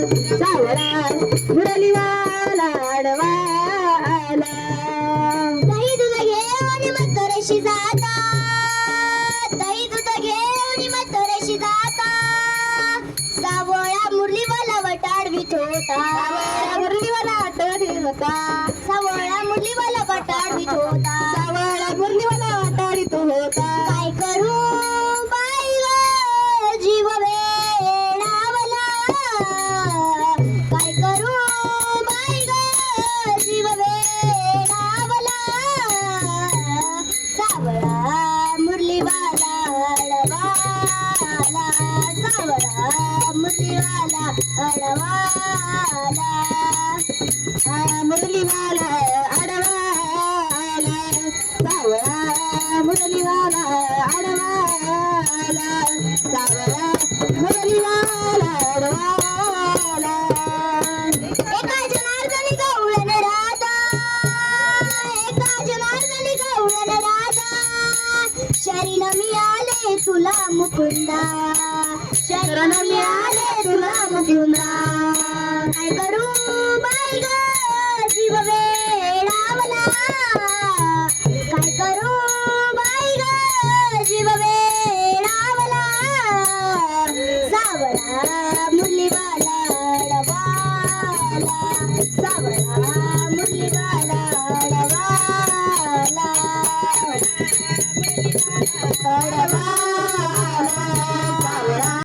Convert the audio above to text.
सावळा मुरलीवाला आडवाला दही दूध घेऊन म्हाताऱ्याशी जाता, दही दूध घेऊन म्हाताऱ्याशी जाता, सावळा मुरलीवाला वटाडवीत होता, मुरलीवाला आठवडीत होता, सावळा मुरलीवाला वटाडवीत होता. सावळा मुरलीवाला आठवडीत होता. काय करू बाई ग जीव वेडावला, काय करू बाई ग जीव वेडावला, सावळा मुरलीवाला अडवाला, सावळा मुरलीवाला अडवाला, मुरलीवाला आडवाला, सावळा मुरलीवाला आडवाला, सावळा मुरलीवाला आडवाला. एका जनार्दनी गवळण राधा, एका जनार्दनी गवळण राधा, शरण मिळाले तुला मुकुंदा, शरण मिळाले तुला मुकुंदा. काय करू बाई ग